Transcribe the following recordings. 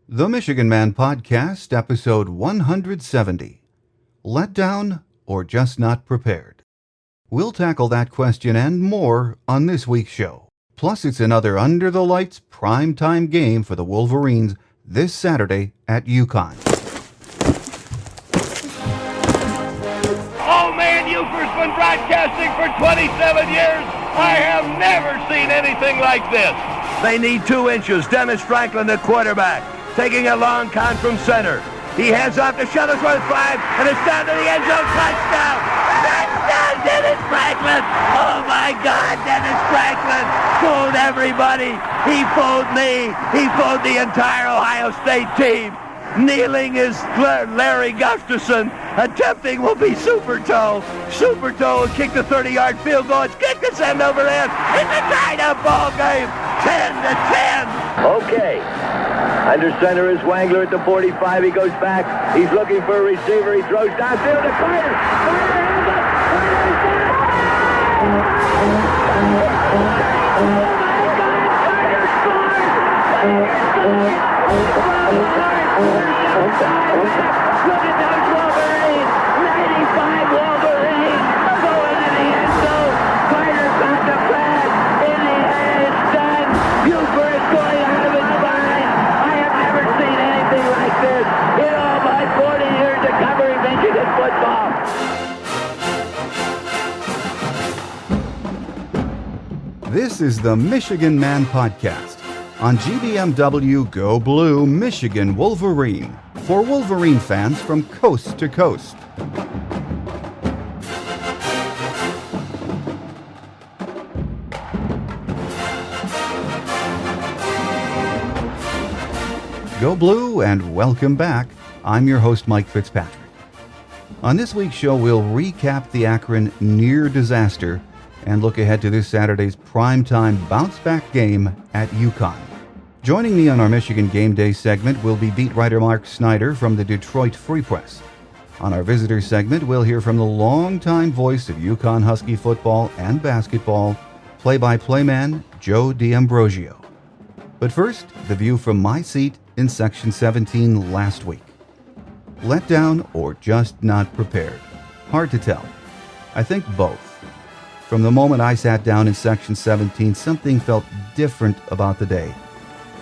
The Michigan Man Podcast, episode 170. Letdown or just not prepared? We'll tackle that question and more on this week's show. Plus, it's another under-the-lights primetime game for the Wolverines this Saturday at UConn. Oh man, Ufer's been broadcasting for 27 years. I have never seen anything like this. They need 2 inches. Dennis Franklin, the quarterback, taking a long con from center. He hands off to Shuttlesworth 5, and it's down to the end zone. Touchdown! Touchdown, Dennis Franklin! Oh my God, Dennis Franklin fooled everybody. He fooled me. He fooled the entire Ohio State team. Kneeling is Larry Gustafson. Attempting will be Super Toe. Super Toe will kick the 30-yard field goal. It's kicked to send over there. It's a tied-up ball game. 10-10. Okay. Under center is Wangler at the 45. He goes back. He's looking for a receiver. He throws downfield to Carter. Carter hands up. Carter is down. Oh my God! Carter scores! Look at those Wolverines. 95 Wolverines going to the end zone. Carter got the pass. In the air, it's done. Buford is going out of his mind. I have never seen anything like this in all my 40 years of covering Michigan football. This is the Michigan Man Podcast on GBMW Go Blue Michigan Wolverine for Wolverine fans from coast to coast. Go Blue and welcome back. I'm your host, Mike Fitzpatrick. On this week's show, we'll recap the Akron near disaster and look ahead to this Saturday's primetime bounce-back game at UConn. Joining me on our Michigan Game Day segment will be beat writer Mark Snyder from the Detroit Free Press. On our visitor segment, we'll hear from the longtime voice of UConn Husky football and basketball, play-by-play man Joe D'Ambrosio. But first, the view from my seat in Section 17 last week. Letdown or just not prepared? Hard to tell. I think both. From the moment I sat down in Section 17, something felt different about the day.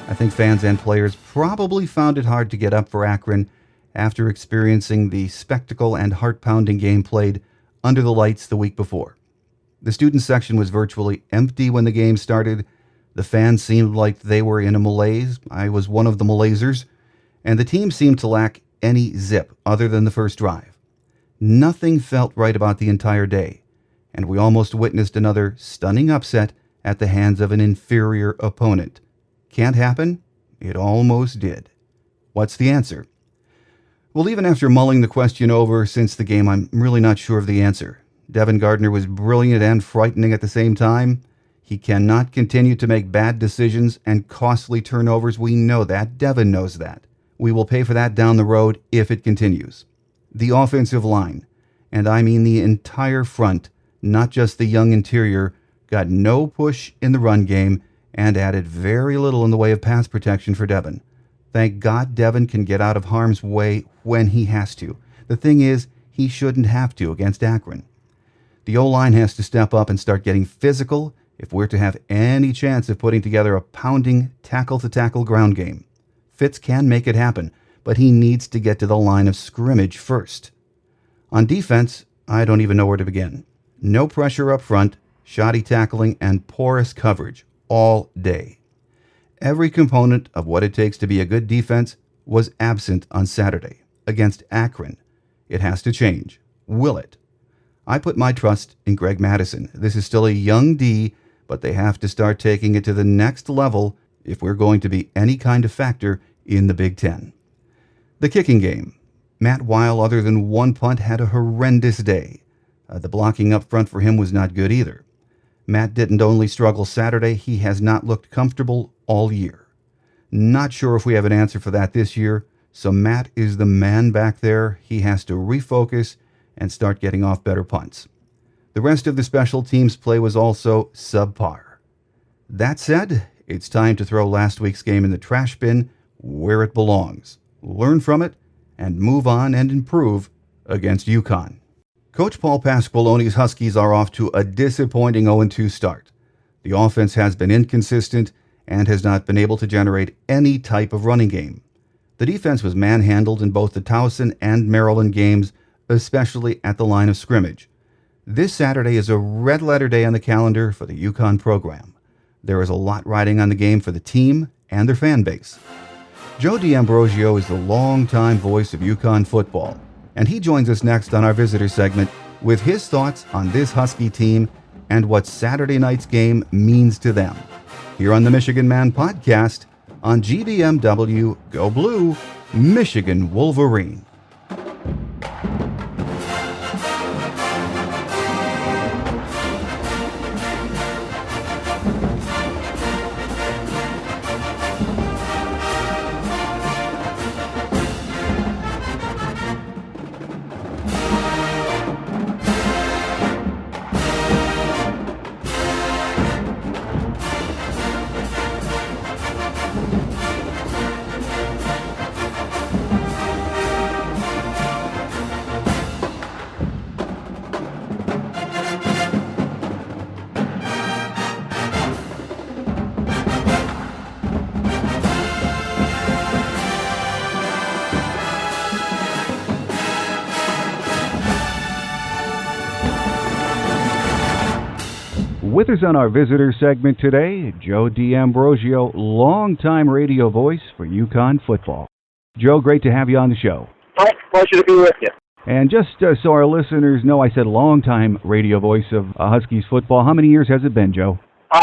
I think fans and players probably found it hard to get up for Akron after experiencing the spectacle and heart-pounding game played under the lights the week before. The student section was virtually empty when the game started. The fans seemed like they were in a malaise. I was one of the malaisers. And the team seemed to lack any zip other than the first drive. Nothing felt right about the entire day, and we almost witnessed another stunning upset at the hands of an inferior opponent. Can't happen? It almost did. What's the answer? Well, even after mulling the question over since the game, I'm really not sure of the answer. Devin Gardner was brilliant and frightening at the same time. He cannot continue to make bad decisions and costly turnovers. We know that. Devin knows that. We will pay for that down the road if it continues. The offensive line, and I mean the entire front, not just the young interior, got no push in the run game and added very little in the way of pass protection for Devin. Thank God Devin can get out of harm's way when he has to. The thing is, he shouldn't have to against Akron. The O-line has to step up and start getting physical if we're to have any chance of putting together a pounding tackle-to-tackle ground game. Fitz can make it happen, but he needs to get to the line of scrimmage first. On defense, I don't even know where to begin. No pressure up front, shoddy tackling, and porous coverage all day. Every component of what it takes to be a good defense was absent on Saturday against Akron. It has to change. Will it? I put my trust in Greg Madison. This is still a young D, but they have to start taking it to the next level if we're going to be any kind of factor in the Big Ten. The kicking game. Matt Weil, other than one punt, had a horrendous day. The blocking up front for him was not good either. Matt didn't only struggle Saturday, he has not looked comfortable all year. Not sure if we have an answer for that this year, so Matt is the man back there. He has to refocus and start getting off better punts. The rest of the special teams play was also subpar. That said, it's time to throw last week's game in the trash bin where it belongs, learn from it, and move on and improve against UConn. Coach Paul Pasqualoni's Huskies are off to a disappointing 0-2 start. The offense has been inconsistent and has not been able to generate any type of running game. The defense was manhandled in both the Towson and Maryland games, especially at the line of scrimmage. This Saturday is a red-letter day on the calendar for the UConn program. There is a lot riding on the game for the team and their fan base. Joe D'Ambrosio is the longtime voice of UConn football, and he joins us next on our visitor segment with his thoughts on this Husky team and what Saturday night's game means to them. Here on the Michigan Man podcast on GBMW Go Blue, Michigan Wolverine. With us on our visitor segment today, Joe D'Ambrosio, longtime radio voice for UConn football. Joe, great to have you on the show. Hi, pleasure to be with you. And just so our listeners know, I said longtime radio voice of Huskies football. How many years has it been, Joe?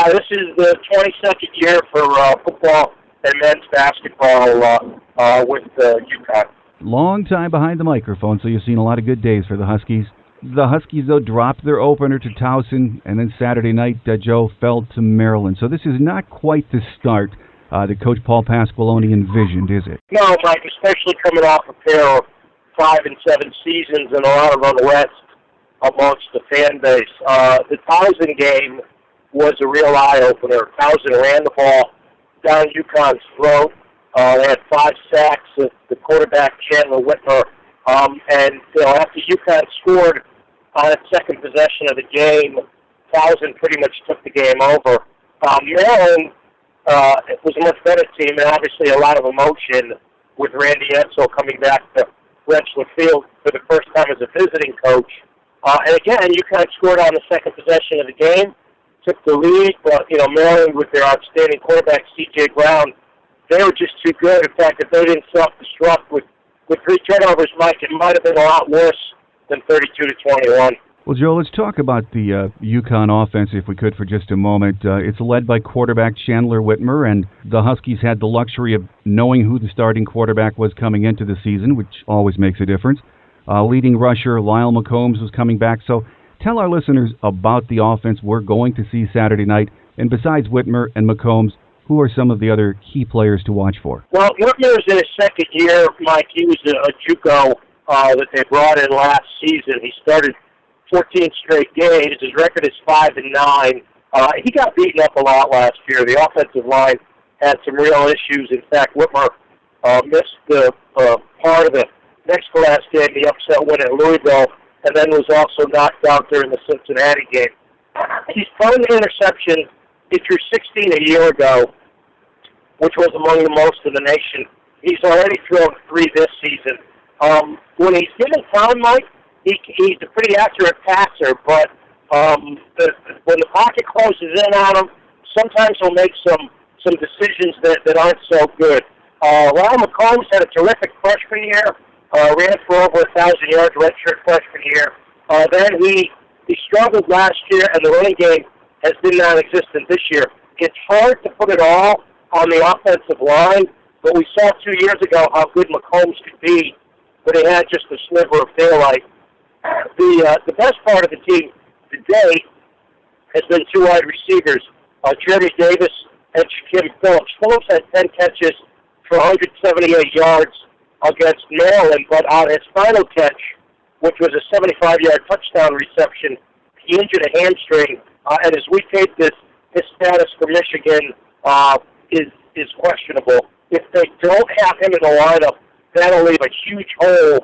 This is the 22nd year for football and men's basketball with UConn. Long time behind the microphone, so you've seen a lot of good days for the Huskies. The Huskies, though, dropped their opener to Towson, and then Saturday night, Joe, fell to Maryland. So this is not quite the start that Coach Paul Pasqualoni envisioned, is it? No, Mike, especially coming off a pair of 5 and 7 seasons and a lot of unrest amongst the fan base. The Towson game was a real eye-opener. Towson ran the ball down UConn's throat. They had 5 sacks. The quarterback, Chandler Whitmer, and after UConn scored on its second possession of the game, Towson pretty much took the game over. Maryland was a much better team, and obviously a lot of emotion with Randy Edsall coming back to Rensselaer Field for the first time as a visiting coach. And again, UConn scored on the second possession of the game, took the lead, but Maryland with their outstanding quarterback, C.J. Brown, they were just too good. In fact, if they didn't self-destruct with 3 turnovers, Mike, it might have been a lot worse than 32-21. Well, Joe, let's talk about the UConn offense, if we could, for just a moment. It's led by quarterback Chandler Whitmer, and the Huskies had the luxury of knowing who the starting quarterback was coming into the season, which always makes a difference. Leading rusher Lyle McCombs was coming back. So tell our listeners about the offense we're going to see Saturday night, and besides Whitmer and McCombs, who are some of the other key players to watch for? Well, Whitmer's in his second year, Mike. He was a JUCO that they brought in last season. He started 14 straight games. His record is 5-9. He got beaten up a lot last year. The offensive line had some real issues. In fact, Whitmer missed the part of the next to last game, the upset win at Louisville, and then was also knocked out during the Cincinnati game. He's thrown the interception. He threw 16 a year ago, which was among the most in the nation. He's already thrown 3 this season. When he's given time, Mike, he's a pretty accurate passer, but when the pocket closes in on him, sometimes he'll make some decisions that aren't so good. Lyle McCombs had a terrific freshman year, ran for over 1,000 yards redshirt freshman year. Then he struggled last year, and the running game has been non-existent this year. It's hard to put it all on the offensive line, but we saw 2 years ago how good McCombs could be, but he had just a sliver of daylight. The best part of the team today has been 2 wide receivers, Jeremy Davis and Shaquem Phillips. Phillips had 10 catches for 178 yards against Maryland, but on his final catch, which was a 75-yard touchdown reception, he injured a hamstring. And as we tape this, his status for Michigan is questionable. if they don't have him in the lineup, that'll leave a huge hole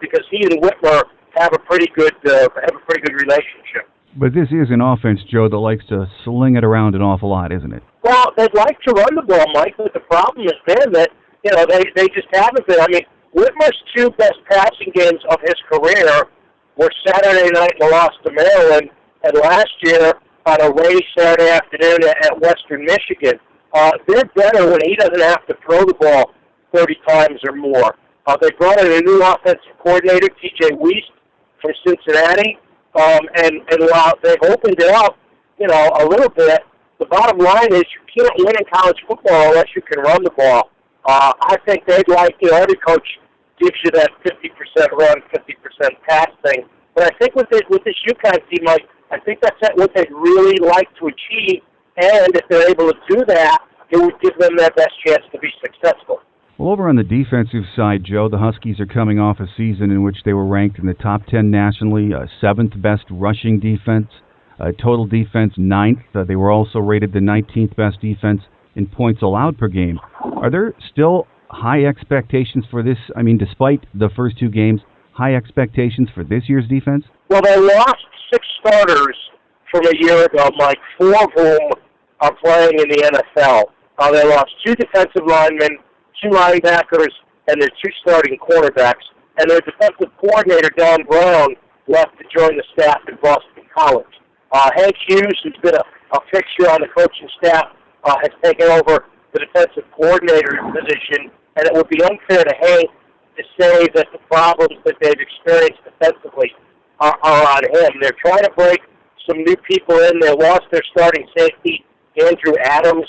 because he and Whitmer have a pretty good relationship. But this is an offense, Joe, that likes to sling it around an awful lot, isn't it? Well, they'd like to run the ball, Mike, but the problem has been that, they just haven't been. I mean, Whitmer's two best passing games of his career were Saturday night in the loss to Maryland, and last year on a rainy Saturday afternoon at Western Michigan. They're better when he doesn't have to throw the ball 30 times or more. They brought in a new offensive coordinator, T.J. Wiest, from Cincinnati, and while they've opened it up, a little bit, the bottom line is you can't win in college football unless you can run the ball. I think they'd like, every coach gives you that 50% run, 50% pass thing. But I think with this UConn team, I think that's what they'd really like to achieve, and if they're able to do that, it would give them their best chance to be successful. Well, over on the defensive side, Joe, the Huskies are coming off a season in which they were ranked in the top 10 nationally, 7th best rushing defense, total defense 9th. They were also rated the 19th best defense in points allowed per game. Are there still high expectations for this? I mean, despite the first two games, high expectations for this year's defense? Well, they lost 6 starters from a year ago, Mike, 4 of whom are playing in the NFL. They lost 2 defensive linemen, 2 linebackers, and their 2 starting quarterbacks. And their defensive coordinator, Don Brown, left to join the staff at Boston College. Hank Hughes, who's been a fixture on the coaching staff, has taken over the defensive coordinator position, and it would be unfair to Hank to say that the problems that they've experienced defensively are on him. They're trying to break some new people in. They lost their starting safety, Andrew Adams,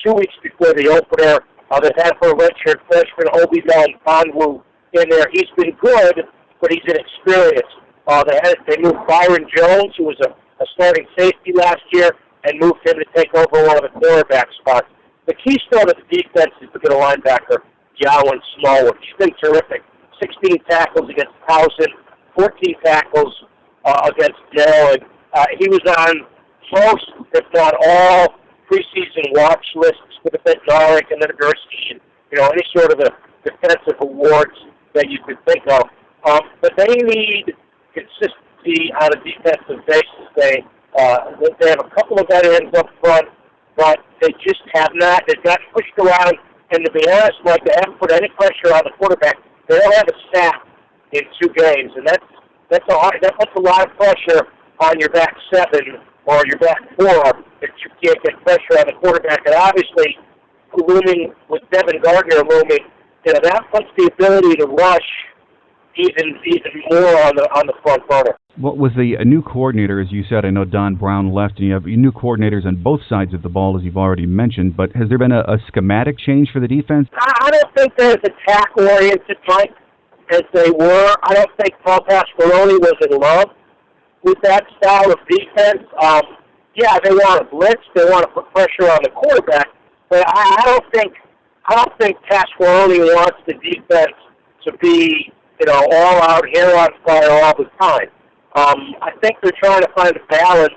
2 weeks before the opener. They've had for a redshirt freshman, Obi Melifonwu, in there. He's been good, but he's inexperienced. They moved Byron Jones, who was a starting safety last year, and moved him to take over one of the quarterback spots. The keystone of the defense is to get a linebacker, Yawan Smallwood. He's been terrific. 16 tackles against Towson, 14 tackles against Maryland. He was on most, if not all, preseason watch lists for the Bednarik and the Nagurski and any sort of the defensive awards that you could think of. But they need consistency on a defensive basis. They have a couple of veterans up front, but they just have not. They've gotten pushed around, and to be honest, Mike, they haven't put any pressure on the quarterback. They don't have a sack in 2 games, and that puts a lot of pressure on your back 7 or your back 4 if you can't get pressure on the quarterback. And obviously, looming with Devin Gardner looming, that puts the ability to rush even more on the front burner. Well, with a new coordinator, as you said, I know Don Brown left, and you have new coordinators on both sides of the ball, as you've already mentioned, but has there been a schematic change for the defense? I don't think they're as attack-oriented, Mike, as they were. I don't think Paul Pasquaroni was in love with that style of defense. Yeah, they want to blitz, they want to put pressure on the quarterback, but I don't think Pasquaroni wants the defense to be, all out, hair on fire all the time. I think they're trying to find a balance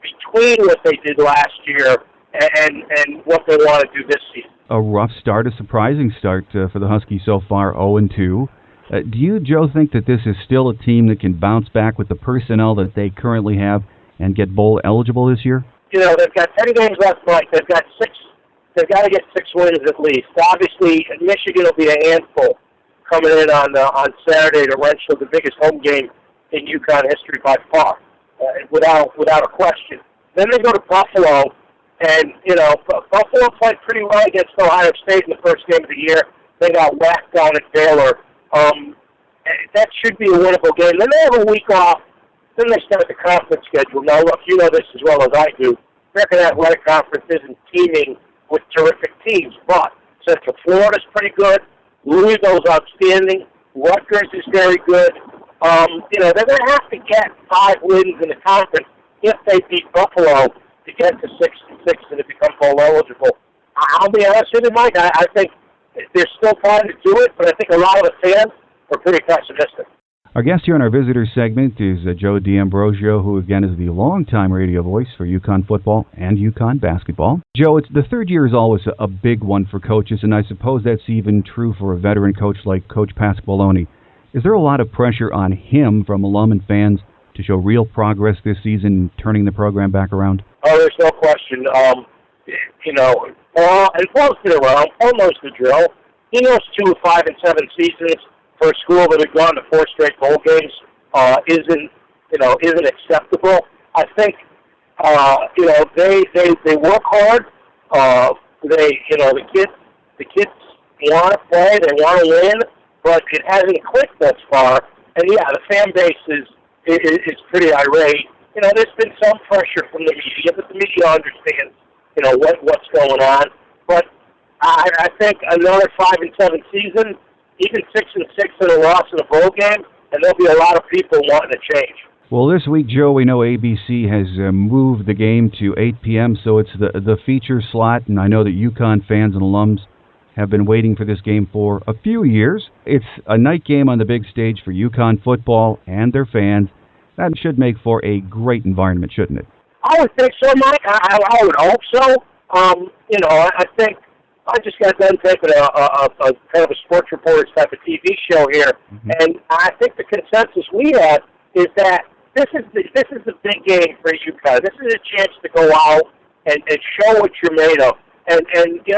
between what they did last year and what they want to do this season. A rough start, a surprising start for the Huskies so far, 0-2. Do you, Joe, think that this is still a team that can bounce back with the personnel that they currently have and get bowl eligible this year? They've got 10 games left, Mike. They've got 6. They've got to get 6 wins at least. Obviously, Michigan will be a handful coming in on Saturday to Wrenchville, the biggest home game in UConn history by far, without a question. Then they go to Buffalo, and Buffalo played pretty well against Ohio State in the first game of the year. They got whacked down at Baylor. That should be a winnable game. Then they have a week off. Then they start the conference schedule. Now, look, you know this as well as I do. American Athletic Conference isn't teaming with terrific teams, but Central Florida's pretty good. Louisville's outstanding. Rutgers is very good. They're going to have to get 5 wins in the conference if they beat Buffalo to get to 6-6 and to become bowl eligible. I'll be honest with you, Mike. I think there's still time to do it, but I think a lot of the fans are pretty pessimistic. Our guest here in our visitor segment is Joe D'Ambrosio, who again is the longtime radio voice for UConn football and UConn basketball. Joe, the third year is always a big one for coaches, and I suppose that's even true for a veteran coach like Coach Pasqualoni. Is there a lot of pressure on him from alum and fans to show real progress this season, turning the program back around? Oh, there's no question. Paul's been around. Paul knows the drill. He knows 2 5-7 seasons for a school that had gone to 4 straight bowl games isn't acceptable. I think they work hard. The kids want to play. They want to win, but it hasn't clicked thus far. And yeah, the fan base is pretty irate. There's been some pressure from the media, but the media understands what's going on. But I think another 5-7 season, even 6-6 in a loss in a bowl game, and there'll be a lot of people wanting to change. Well, this week, Joe, we know ABC has moved the game to 8 p.m., so it's the feature slot, and I know that UConn fans and alums have been waiting for this game for a few years. It's a night game on the big stage for UConn football and their fans. That should make for a great environment, shouldn't it? I would think so, Mike. I would hope so. I think I just got done taking a kind of a sports reporters type of TV show here, and I think the consensus we have is that this is the big game for UConn. This is a chance to go out and show what you're made of. And you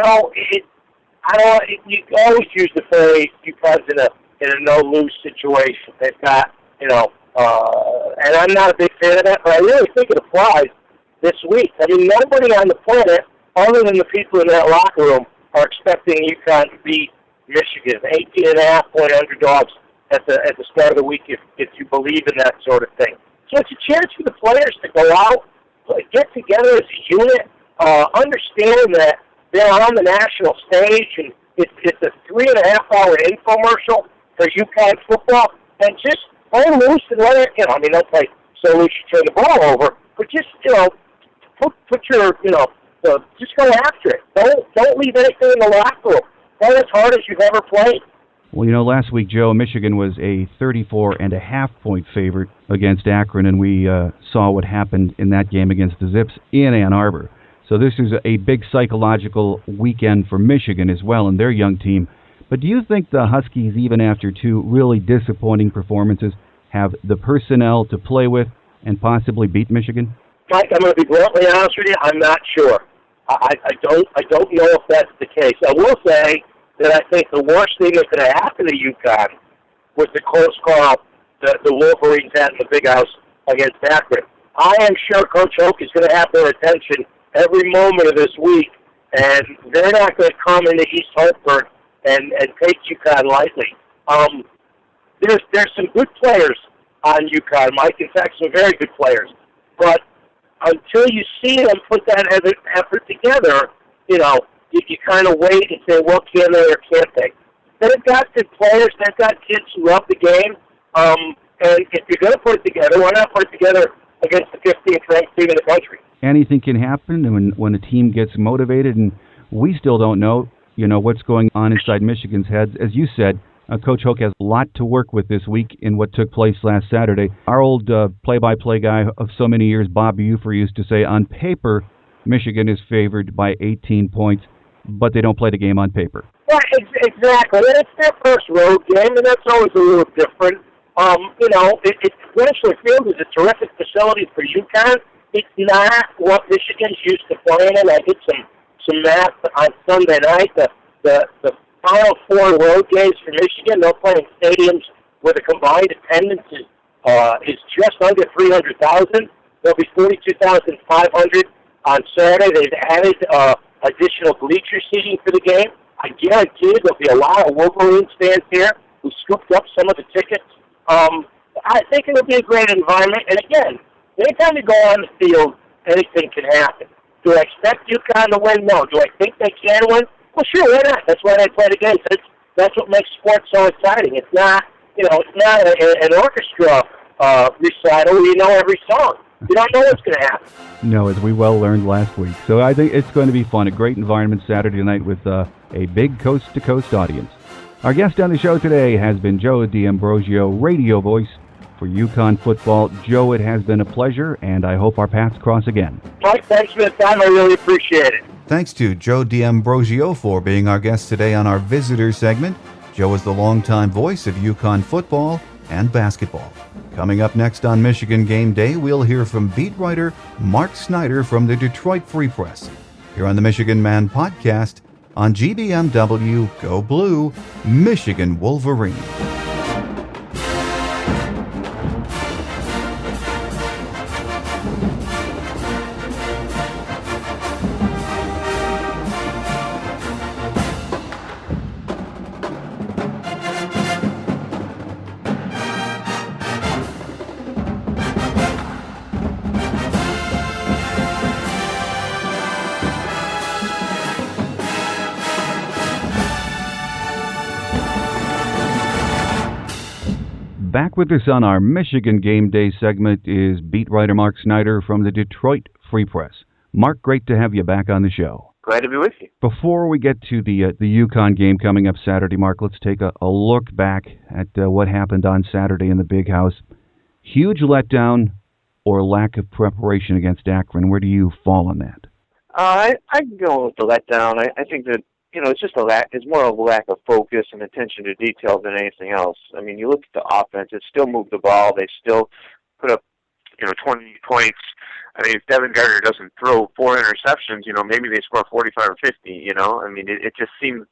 always use the phrase UConn's in a no lose situation. They've got and I'm not a big fan of that, but I really think it applies this week. I mean, nobody on the planet, other than the people in that locker room, are expecting UConn to beat Michigan, 18.5-point underdogs at the start of the week, if you believe in that sort of thing. So it's a chance for the players to go out, get together as a unit, understand that they're on the national stage, and it's a 3.5-hour infomercial for UConn football, and just hold loose and let it, they'll play so loose you turn the ball over, but just, put your, just go after it. Don't leave anything in the locker room. Play as hard as you've ever played. Well, last week, Joe, Michigan was a 34.5-point favorite against Akron, and we saw what happened in that game against the Zips in Ann Arbor. So this is a big psychological weekend for Michigan as well and their young team. But do you think the Huskies, even after 2 really disappointing performances, have the personnel to play with and possibly beat Michigan? Mike, I'm going to be bluntly honest with you. I'm not sure. I don't know if that's the case. I will say that I think the worst thing that could have happened to UConn was the close call the Wolverines had in the Big House against Akron. I am sure Coach Hoke is going to have their attention every moment of this week, and they're not going to come into East Hartford and take UConn lightly. There's some good players on UConn, Mike. In fact, some very good players. But until you see them put that effort together, you kind of wait and say, well, can they or can't they? They've got good players. They've got kids who love the game. And if you're going to put it together, why not put it together against the 15th ranked team in the country? Anything can happen when a team gets motivated, and we still don't know, what's going on inside Michigan's heads. As you said, Coach Hoke has a lot to work with this week in what took place last Saturday. Our old play-by-play guy of so many years, Bob Buford, used to say, on paper, Michigan is favored by 18 points, but they don't play the game on paper. Right, exactly. And it's their first road game, and that's always a little different. National Field is a terrific facility for UConn. It's not what Michigan's used to playing in. I did some math on Sunday night. The final 4 road games for Michigan, they'll play in stadiums where the combined attendance is just under 300,000. There'll be 42,500 on Saturday. They've added additional bleacher seating for the game. I guarantee there'll be a lot of Wolverines fans here who scooped up some of the tickets. I think it'll be a great environment. And again, anytime you go on the field, anything can happen. Do I expect UConn to win? No. Do I think they can win? Well, sure, why not? That's why they play the game. That's what makes sports so exciting. It's not, it's not an orchestra recital where you know every song. You don't know what's going to happen. No, as we well learned last week. So I think it's going to be fun. A great environment Saturday night with a big coast-to-coast audience. Our guest on the show today has been Joe D'Ambrosio, radio voice for UConn football. Joe, it has been a pleasure, and I hope our paths cross again. Mike, thanks for the time. I really appreciate it. Thanks to Joe D'Ambrosio for being our guest today on our visitor segment. Joe is the longtime voice of UConn football and basketball. Coming up next on Michigan Game Day, we'll hear from beat writer Mark Snyder from the Detroit Free Press. Here on the Michigan Man podcast on GBMW Go Blue, Michigan Wolverine. Back with us on our Michigan Game Day segment is beat writer Mark Snyder from the Detroit Free Press. Mark, great to have you back on the show. Glad to be with you. Before we get to the UConn game coming up Saturday, Mark, let's take a look back at what happened on Saturday in the Big House. Huge letdown or lack of preparation against Akron. Where do you fall on that? I'd go with the letdown. I think that, it's just it's more of a lack of focus and attention to detail than anything else. I mean, you look at the offense, it still moved the ball. They still put up, 20 points. I mean, if Devin Gardner doesn't throw 4 interceptions, maybe they score 45 or 50, I mean, it just seems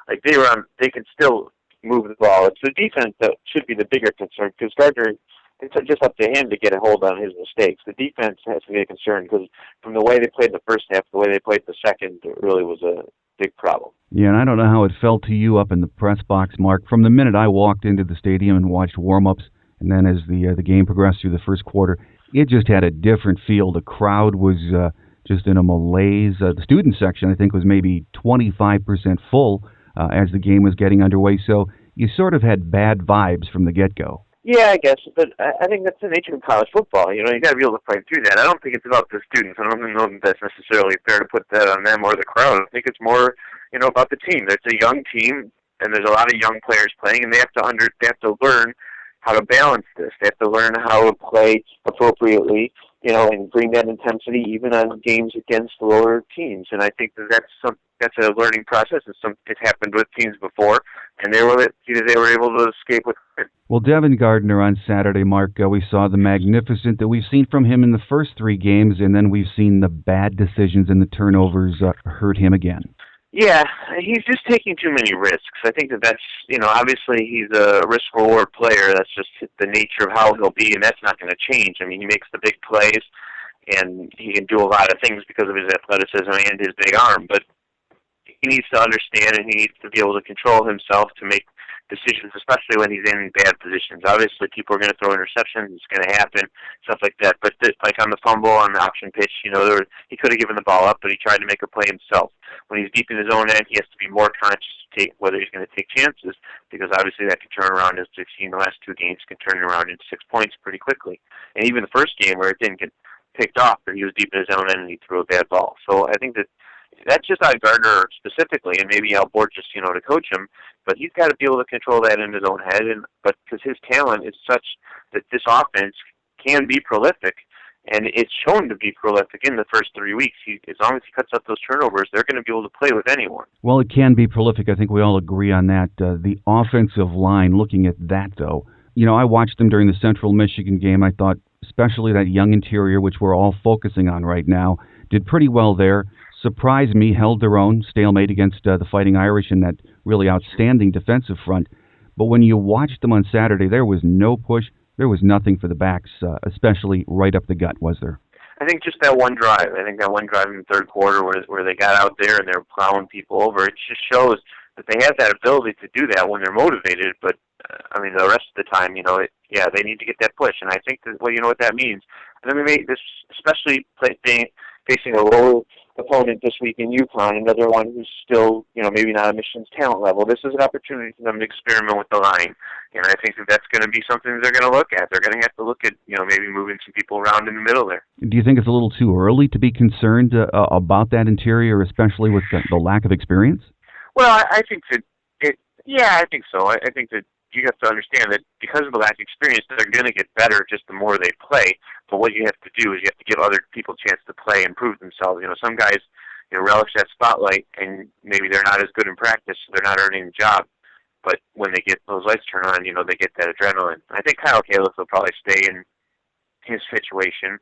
like they can still move the ball. It's the defense that should be the bigger concern because Gardner, it's just up to him to get a hold on his mistakes. The defense has to be a concern because from the way they played the first half, the way they played the second, it really was a big problem. Yeah, and I don't know how it felt to you up in the press box, Mark. From the minute I walked into the stadium and watched warm-ups, and then as the game progressed through the first quarter, it just had a different feel. The crowd was just in a malaise. The student section, I think, was maybe 25% full as the game was getting underway. So you sort of had bad vibes from the get-go. Yeah, I guess, but I think that's the nature of college football. You got to be able to fight through that. I don't think it's about the students. I don't know that that's necessarily fair to put that on them or the crowd. I think it's more, about the team. It's a young team, and there's a lot of young players playing, and they have to learn how to balance this. They have to learn how to play appropriately, and bring that intensity even on games against lower teams. And I think that's a learning process. It's happened with teams before, and they were able to escape with it. Well, Devin Gardner on Saturday, Mark, we saw the magnificent that we've seen from him in the first 3 games, and then we've seen the bad decisions and the turnovers hurt him again. Yeah, he's just taking too many risks. I think that's, obviously he's a risk-reward player. That's just the nature of how he'll be, and that's not going to change. I mean, he makes the big plays, and he can do a lot of things because of his athleticism and his big arm, but he needs to understand and he needs to be able to control himself to make decisions, especially when he's in bad positions. Obviously, people are going to throw interceptions. It's going to happen, stuff like that. But like on the fumble, on the option pitch, he could have given the ball up, but he tried to make a play himself. When he's deep in his own end, he has to be more conscious to whether he's going to take chances, because obviously that can turn around, as we've seen the last 2 games, can turn around into 6 points pretty quickly. And even the first game where it didn't get picked off, but he was deep in his own end and he threw a bad ball. So I think that's just on Gardner specifically, and maybe Al Borges, to coach him. But he's got to be able to control that in his own head, but because his talent is such that this offense can be prolific, and it's shown to be prolific in the first 3 weeks. As long as he cuts out those turnovers, they're going to be able to play with anyone. Well, it can be prolific. I think we all agree on that. The offensive line, looking at that, though, I watched them during the Central Michigan game. I thought especially that young interior, which we're all focusing on right now, did pretty well there. Surprised me, held their own, stalemate against the Fighting Irish in that really outstanding defensive front. But when you watched them on Saturday, there was no push. There was nothing for the backs, especially right up the gut, was there? I think just that one drive. I think that one drive in the third quarter where they got out there and they were plowing people over. It just shows that they have that ability to do that when they're motivated. But, the rest of the time, they need to get that push. And I think that, what that means. And then we made this, especially facing a lower opponent this week in UConn, another one who's still, maybe not at Michigan's talent level. This is an opportunity for them to experiment with the line, and I think that's going to be something they're going to look at. They're going to have to look at, maybe moving some people around in the middle there. Do you think it's a little too early to be concerned about that interior, especially with the lack of experience? Well, I think that Yeah, I think so. I think that you have to understand that because of the lack of experience, they're going to get better just the more they play. But what you have to do is you have to give other people a chance to play and prove themselves. Some guys, relish that spotlight, and maybe they're not as good in practice, so they're not earning the job. But when they get those lights turned on, they get that adrenaline. I think Kyle Kalis will probably stay in his situation,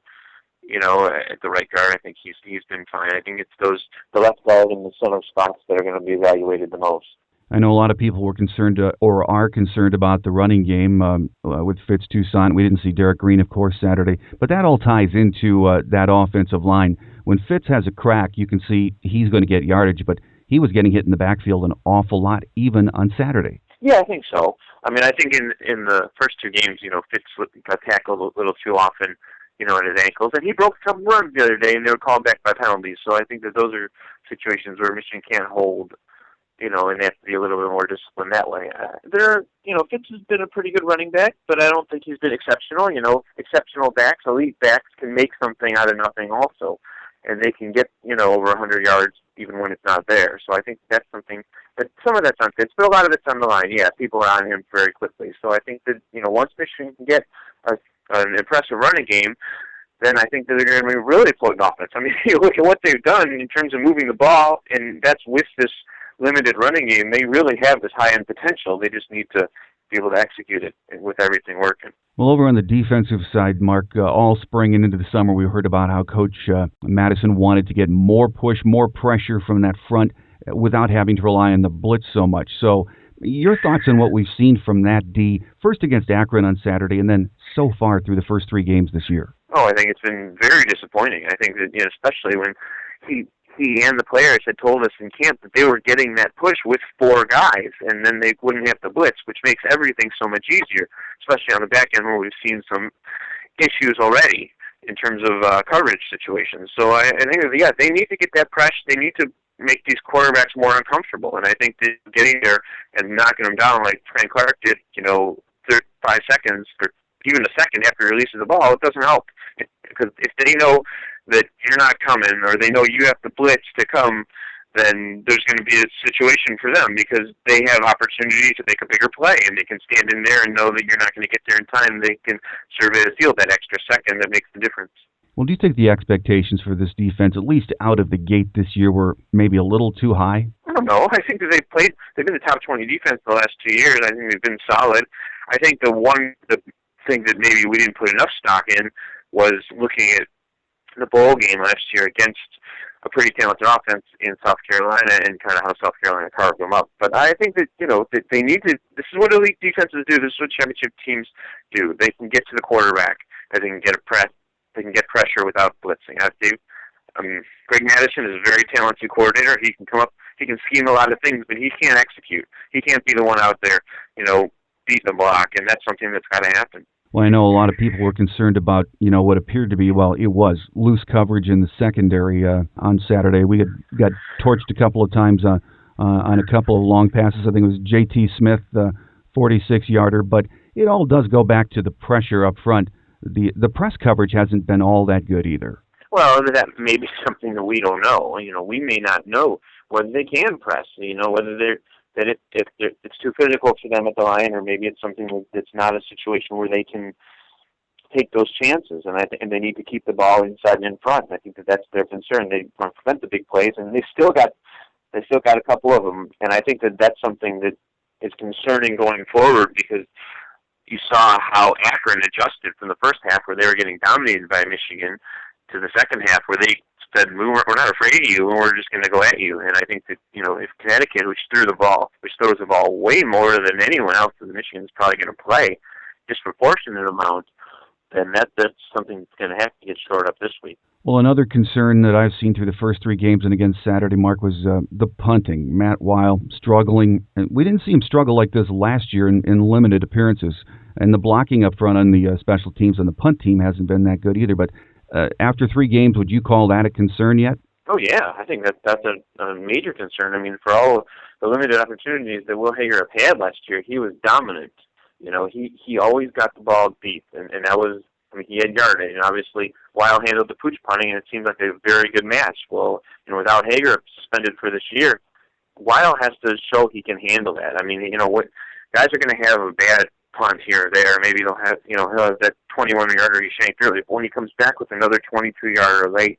at the right guard. I think he's been fine. I think it's the left guard and the center spots that are going to be evaluated the most. I know a lot of people were concerned or are concerned about the running game with Fitz Toussaint. We didn't see Derek Green, of course, Saturday, but that all ties into that offensive line. When Fitz has a crack, you can see he's going to get yardage, but he was getting hit in the backfield an awful lot, even on Saturday. Yeah, I think so. I mean, I think in the first two games, Fitz got tackled a little too often, at his ankles, and he broke a couple runs the other day, and they were called back by penalties. So I think that those are situations where Michigan can't hold, and they have to be a little bit more disciplined that way. Fitz has been a pretty good running back, but I don't think he's been exceptional. Exceptional backs, elite backs can make something out of nothing also, and they can get, over 100 yards even when it's not there. So I think that's something that some of that's on Fitz, but a lot of it's on the line. Yeah, people are on him very quickly. So I think that, once Michigan can get an impressive running game, then I think that they're going to be really potent offense. I mean, you look at what they've done in terms of moving the ball, and that's with this limited running game. They really have this high-end potential. They just need to be able to execute it with everything working. Well, over on the defensive side, Mark, all spring and into the summer, we heard about how Coach Madison wanted to get more push, more pressure from that front without having to rely on the blitz so much. So your thoughts on what we've seen from that D, first against Akron on Saturday, and then so far through the first three games this year? Oh, I think it's been very disappointing. I think that, especially when he and the players had told us in camp that they were getting that push with four guys, and then they wouldn't have to blitz, which makes everything so much easier, especially on the back end where we've seen some issues already in terms of coverage situations. So I think, they need to get that pressure. They need to make these quarterbacks more uncomfortable, and I think that getting there and knocking them down like Frank Clark did, 5 seconds or even a second after he releases the ball, it doesn't help. Because if they know that you're not coming, or they know you have to blitz to come, then there's going to be a situation for them because they have opportunity to make a bigger play, and they can stand in there and know that you're not going to get there in time. They can survey the field that extra second that makes the difference. Well, do you think the expectations for this defense, at least out of the gate this year, were maybe a little too high? I don't know. I think that they've been the top 20 defense the last 2 years. I think they've been solid. I think the thing that maybe we didn't put enough stock in was looking at the bowl game last year against a pretty talented offense in South Carolina and kind of how South Carolina carved them up. But I think that, that they need to, this is what elite defenses do, this is what championship teams do. They can get to the quarterback, and they can get they can get pressure without blitzing. Greg Madison is a very talented coordinator. He can come up, he can scheme a lot of things, but he can't execute. He can't be the one out there, beating the block, and that's something that's got to happen. Well, I know a lot of people were concerned about, what appeared to be, it was loose coverage in the secondary on Saturday. We got torched a couple of times on a couple of long passes. I think it was J.T. Smith, 46-yarder, but it all does go back to the pressure up front. The press coverage hasn't been all that good either. Well, that may be something that we don't know. We may not know whether they can press, whether it's too physical for them at the line, or maybe it's something that's not a situation where they can take those chances, and they need to keep the ball inside and in front. I think that's their concern. They want to prevent the big plays, and they still got a couple of them, and I think that's something that is concerning going forward, because you saw how Akron adjusted from the first half where they were getting dominated by Michigan to the second half where they said, we're not afraid of you, and we're just going to go at you. And I think that, if Connecticut, which throws the ball way more than anyone else in Michigan is probably going to play, disproportionate amount, then that's something that's going to have to get shored up this week. Well, another concern that I've seen through the first three games and against Saturday, Mark, was the punting. Matt Weil struggling. And we didn't see him struggle like this last year in limited appearances. And the blocking up front on the special teams and the punt team hasn't been that good either. But after 3 games, would you call that a concern yet? Oh, yeah. I think that's a major concern. I mean, for all the limited opportunities that Will Hager had last year, he was dominant. He always got the ball deep, and that was, he had yardage, and obviously Weil handled the pooch punting, and it seemed like a very good match. Well, without Hager suspended for this year, Weil has to show he can handle that. I mean, what guys are going to have a bad punt here or there. Maybe he'll have that 21-yarder he shanked earlier. But when he comes back with another 22-yarder late,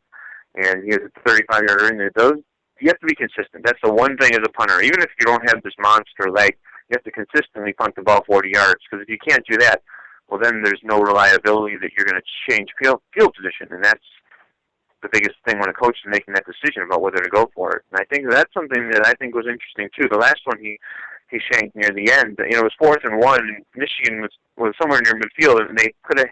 and he has a 35-yarder in there, you have to be consistent. That's the one thing as a punter. Even if you don't have this monster leg, you have to consistently punt the ball 40 yards. Because if you can't do that, well, then there's no reliability that you're going to change field position, and that's the biggest thing when a coach is making that decision about whether to go for it. And I think that's something that I think was interesting too. The last one he shanked near the end, it was 4th and 1, and Michigan was somewhere near midfield, and they could have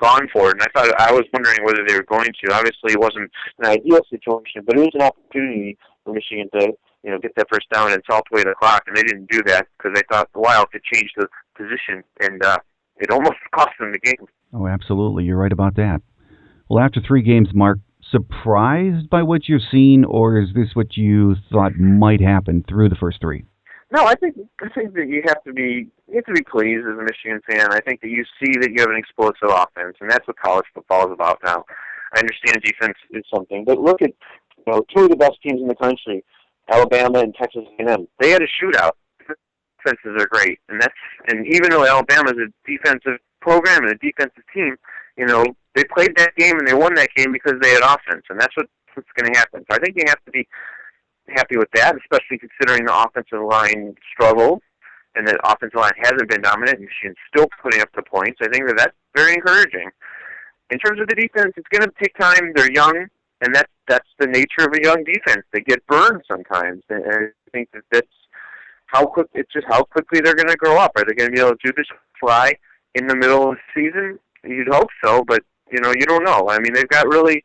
gone for it. And I was wondering whether they were going to. Obviously, it wasn't an ideal situation, but it was an opportunity for Michigan to get that first down and salt away the clock, and they didn't do that because they thought the Wild could change the position, and it almost cost them the game. Oh, absolutely. You're right about that. Well, after 3 games, Mark, surprised by what you've seen, or is this what you thought might happen through the first 3? No, I think that you have to be pleased as a Michigan fan. I think that you see that you have an explosive offense, and that's what college football is about now. I understand defense is something, but look at 2 of the best teams in the country, Alabama and Texas A&M. They had a shootout. Defenses are great, and even though Alabama is a defensive program and a defensive team, they played that game and they won that game because they had offense, and that's what's going to happen. So I think you have to be happy with that, especially considering the offensive line struggled and the offensive line hasn't been dominant. Michigan's still putting up the points. I think that's very encouraging. In terms of the defense, it's going to take time. They're young, and that's the nature of a young defense. They get burned sometimes, and I think that's how quickly they're going to grow up. Are they going to be able to do this fly in the middle of the season? You'd hope so, but you don't know. I mean, they've got really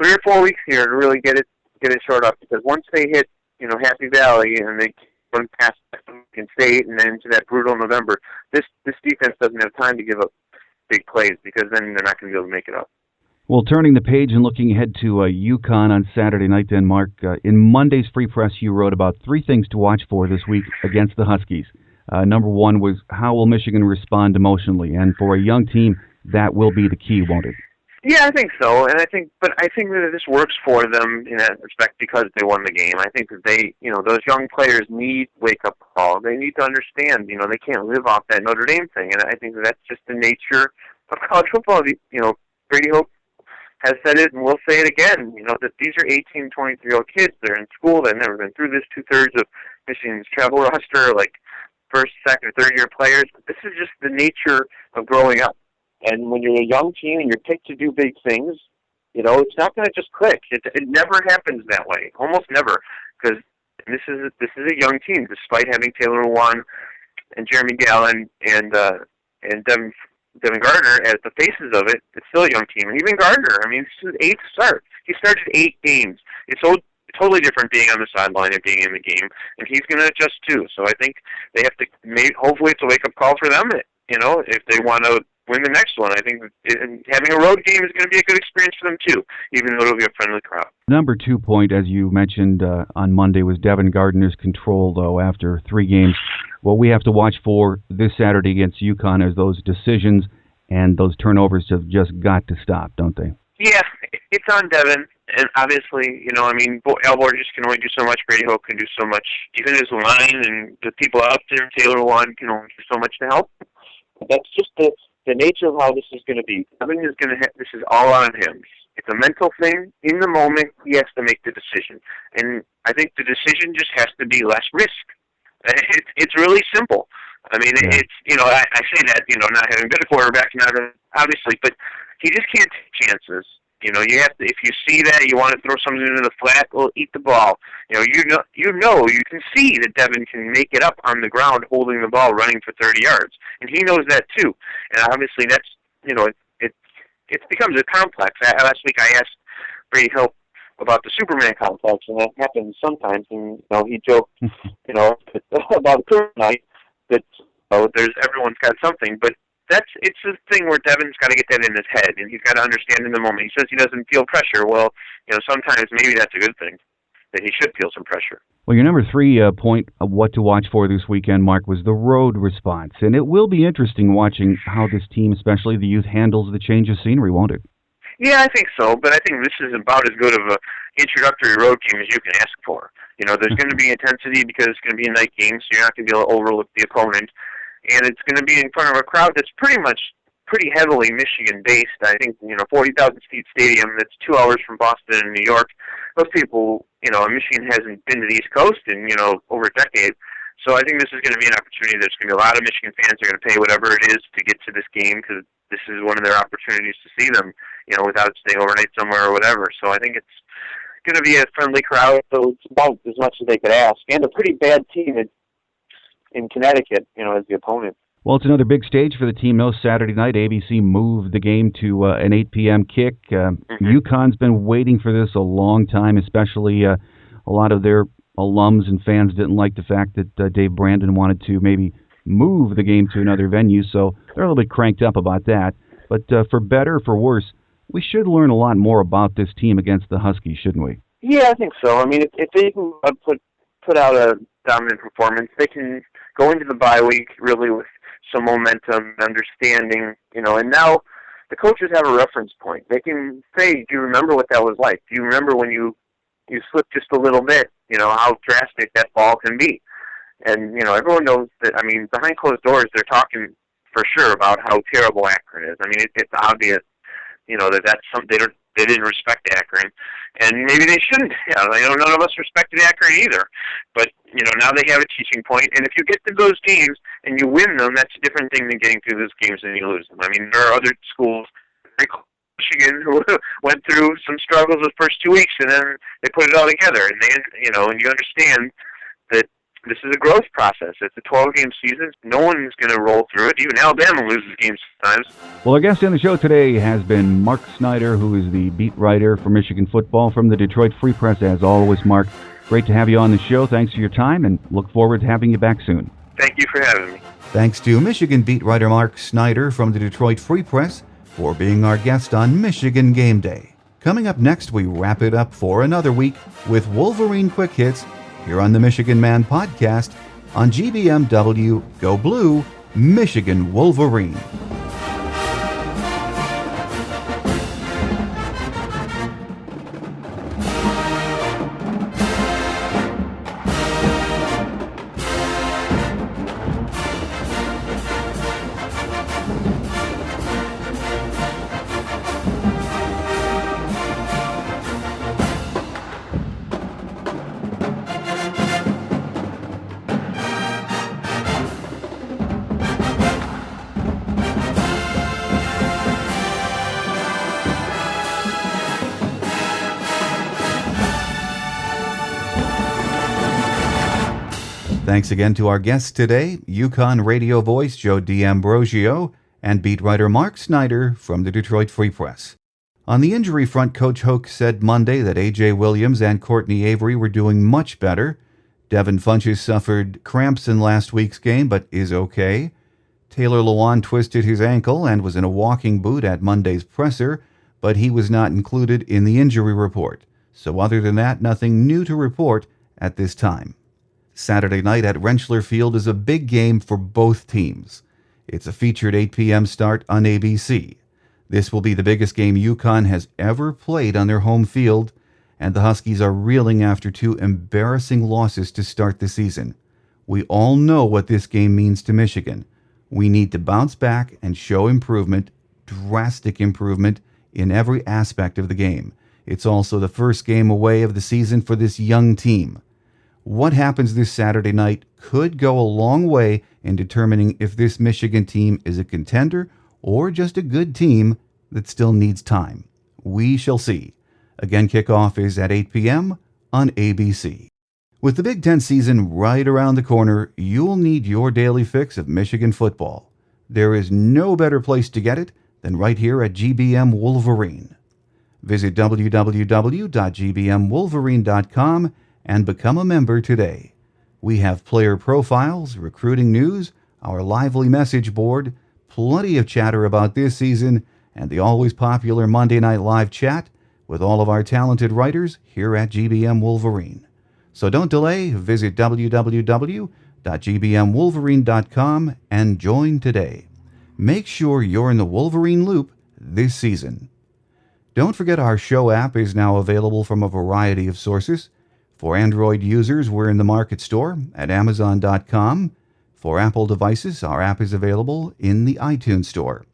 3 or 4 weeks here to really get it shored up, because once they hit Happy Valley and they run past Michigan State and then into that brutal November, this defense doesn't have time to give up big plays, because then they're not going to be able to make it up. Well, turning the page and looking ahead to UConn on Saturday night then, Mark, in Monday's Free Press you wrote about 3 things to watch for this week against the Huskies. Number 1 was how will Michigan respond emotionally, and for a young team, that will be the key, won't it? Yeah, I think so, and I think that this works for them in that respect because they won the game. I think that they, those young players need wake-up call. They need to understand, they can't live off that Notre Dame thing, and I think that's just the nature of college football. Brady Hope has said it, and we'll say it again, that these are 18, 23-year-old kids. They're in school. They've never been through this. 2/3 of Michigan's travel roster, like first, second, or third-year players. This is just the nature of growing up. And when you're a young team and you're picked to do big things, it's not going to just click. It never happens that way, almost never, because this is a young team, despite having Taylor Lewan and Jeremy Gallon and Devin Gardner as the faces of it. It's still a young team, and even Gardner. I mean, this is his 8th start. He started 8 games. It's totally different being on the sideline and being in the game, and he's going to adjust too. So I think they have to. Hopefully, it's a wake-up call for them. If they want to win the next one. I think having a road game is going to be a good experience for them too, even though it'll be a friendly crowd. Number 2 point, as you mentioned on Monday, was Devin Gardner's control, though, after 3 games. What we have to watch for this Saturday against UConn is those decisions, and those turnovers have just got to stop, don't they? Yeah, it's on Devin, and obviously, Al Borges can only do so much, Brady Hope can do so much, even his line and the people out there, Taylor Lewan can only do so much to help. That's just the nature of how this is going to be. Devin is this is all on him. It's a mental thing. In the moment, he has to make the decision. And I think the decision just has to be less risk. It's really simple. I mean, yeah. It's, I say that, not having been a quarterback, obviously, but he just can't take chances. You have to, if you see that, you want to throw something into the flat, well, eat the ball. You can see that Devin can make it up on the ground holding the ball, running for 30 yards. And he knows that too. And obviously that's, it becomes a complex. Last week I asked Brady Hope about the Superman complex, and that happens sometimes. And, he joked, about kryptonite that everyone's got something, but it's a thing where Devin's got to get that in his head, and he's got to understand in the moment. He says he doesn't feel pressure. Well, sometimes maybe that's a good thing, that he should feel some pressure. Well, your number 3 point of what to watch for this weekend, Mark, was the road response. And it will be interesting watching how this team, especially the youth, handles the change of scenery, won't it? Yeah, I think so, but I think this is about as good of an introductory road game as you can ask for. There's going to be intensity because it's going to be a night game, so you're not going to be able to overlook the opponent. And it's going to be in front of a crowd that's pretty heavily Michigan-based. I think, 40,000-seat stadium that's 2 hours from Boston and New York. Those people, Michigan hasn't been to the East Coast in, over a decade. So I think this is going to be an opportunity. There's going to be a lot of Michigan fans that are going to pay whatever it is to get to this game because this is one of their opportunities to see them, without staying overnight somewhere or whatever. So I think it's going to be a friendly crowd. So it's about as much as they could ask. And a pretty bad team in Connecticut, as the opponent. Well, it's another big stage for the team. No, Saturday night, ABC moved the game to an 8 p.m. kick. UConn's been waiting for this a long time, especially a lot of their alums and fans didn't like the fact that Dave Brandon wanted to maybe move the game to another venue, so they're a little bit cranked up about that. But for better or for worse, we should learn a lot more about this team against the Huskies, shouldn't we? Yeah, I think so. I mean, if they can put out a dominant performance, they can go into the bye week really with some momentum, understanding, and now the coaches have a reference point. They can say, do you remember what that was like? Do you remember when you slipped just a little bit, how drastic that ball can be? And, everyone knows that, behind closed doors, they're talking for sure about how terrible Akron is. I mean, it's obvious, that's something they didn't respect Akron. And maybe they shouldn't have. None of us respected Akron either. But, now they have a teaching point. And if you get to those games and you win them, that's a different thing than getting through those games and you lose them. I mean, there are other schools, Michigan, who went through some struggles the first 2 weeks, and then they put it all together. And and you understand that this is a growth process. It's a 12-game season. No one is going to roll through it. Even Alabama loses games sometimes. Well, our guest on the show today has been Mark Snyder, who is the beat writer for Michigan football from the Detroit Free Press. As always, Mark, great to have you on the show. Thanks for your time, and look forward to having you back soon. Thank you for having me. Thanks to Michigan beat writer Mark Snyder from the Detroit Free Press for being our guest on Michigan Game Day. Coming up next, we wrap it up for another week with Wolverine Quick Hits here on the Michigan Man podcast on GBMW Go Blue, Michigan Wolverine. Thanks again to our guests today, UConn radio voice Joe D'Ambrosio and beat writer Mark Snyder from the Detroit Free Press. On the injury front, Coach Hoke said Monday that A.J. Williams and Courtney Avery were doing much better. Devin Funchess suffered cramps in last week's game but is okay. Taylor Lewan twisted his ankle and was in a walking boot at Monday's presser, but he was not included in the injury report. So other than that, nothing new to report at this time. Saturday night at Rentschler Field is a big game for both teams. It's a featured 8 p.m. start on ABC. This will be the biggest game UConn has ever played on their home field, and the Huskies are reeling after two embarrassing losses to start the season. We all know what this game means to Michigan. We need to bounce back and show improvement, drastic improvement, in every aspect of the game. It's also the first game away of the season for this young team. What happens this Saturday night could go a long way in determining if this Michigan team is a contender or just a good team that still needs time. We shall see. Again, kickoff is at 8 p.m. on ABC. With the Big Ten season right around the corner, you'll need your daily fix of Michigan football. There is no better place to get it than right here at GBM Wolverine. Visit www.gbmwolverine.com and become a member today. We have player profiles, recruiting news, our lively message board, plenty of chatter about this season, and the always popular Monday Night Live chat with all of our talented writers here at GBM Wolverine. So don't delay, visit www.gbmwolverine.com and join today. Make sure you're in the Wolverine loop this season. Don't forget our show app is now available from a variety of sources. For Android users, we're in the Market Store at Amazon.com. For Apple devices, our app is available in the iTunes Store.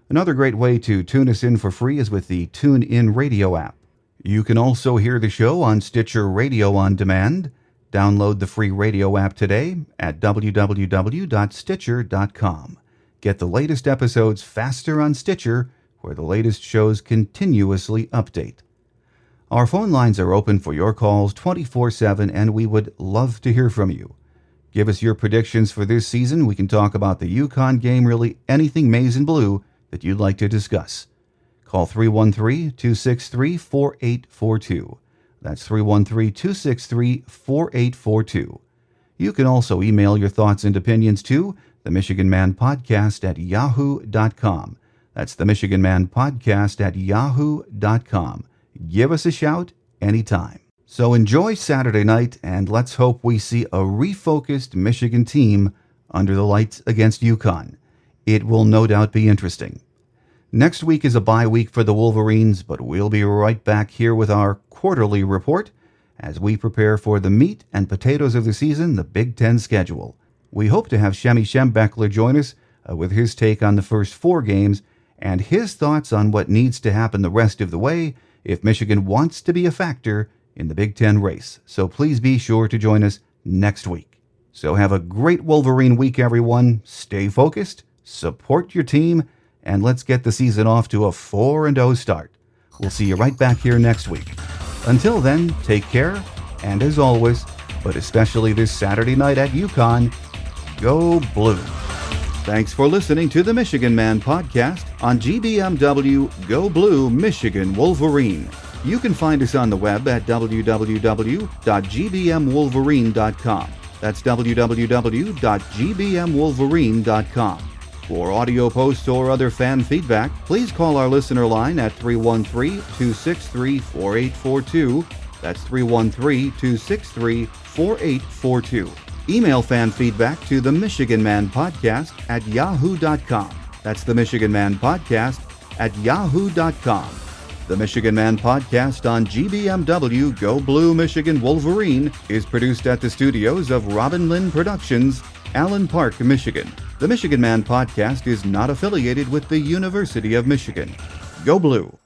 Another great way to tune us in for free is with the TuneIn Radio app. You can also hear the show on Stitcher Radio on Demand. Download the free radio app today at www.stitcher.com. Get the latest episodes faster on Stitcher, where the latest shows continuously update. Our phone lines are open for your calls 24/7, and we would love to hear from you. Give us your predictions for this season. We can talk about the UConn game, really anything maize and blue that you'd like to discuss. Call 313-263-4842. That's 313-263-4842. You can also email your thoughts and opinions to the Michigan Man Podcast at yahoo.com. That's the Michigan Man Podcast at yahoo.com. Give us a shout anytime. So enjoy Saturday night, and let's hope we see a refocused Michigan team under the lights against UConn. It will no doubt be interesting. Next week is a bye week for the Wolverines, but we'll be right back here with our quarterly report as we prepare for the meat and potatoes of the season, the Big Ten schedule. We hope to have Shemy Schembechler join us with his take on the first 4 games and his thoughts on what needs to happen the rest of the way if Michigan wants to be a factor in the Big Ten race. So please be sure to join us next week. So have a great Wolverine week, everyone. Stay focused, support your team, and let's get the season off to a 4-0 start. We'll see you right back here next week. Until then, take care, and as always, but especially this Saturday night at UConn, go Blue. Thanks for listening to the Michigan Man Podcast on GBMW Go Blue Michigan Wolverine. You can find us on the web at www.gbmwolverine.com. That's www.gbmwolverine.com. For audio posts or other fan feedback, please call our listener line at 313-263-4842. That's 313-263-4842. Email fan feedback to the Michigan Man Podcast at yahoo.com. That's the Michigan Man Podcast at yahoo.com. The Michigan Man Podcast on GBMW Go Blue Michigan Wolverine is produced at the studios of Robin Lynn Productions, Allen Park, Michigan. The Michigan Man Podcast is not affiliated with the University of Michigan. Go Blue!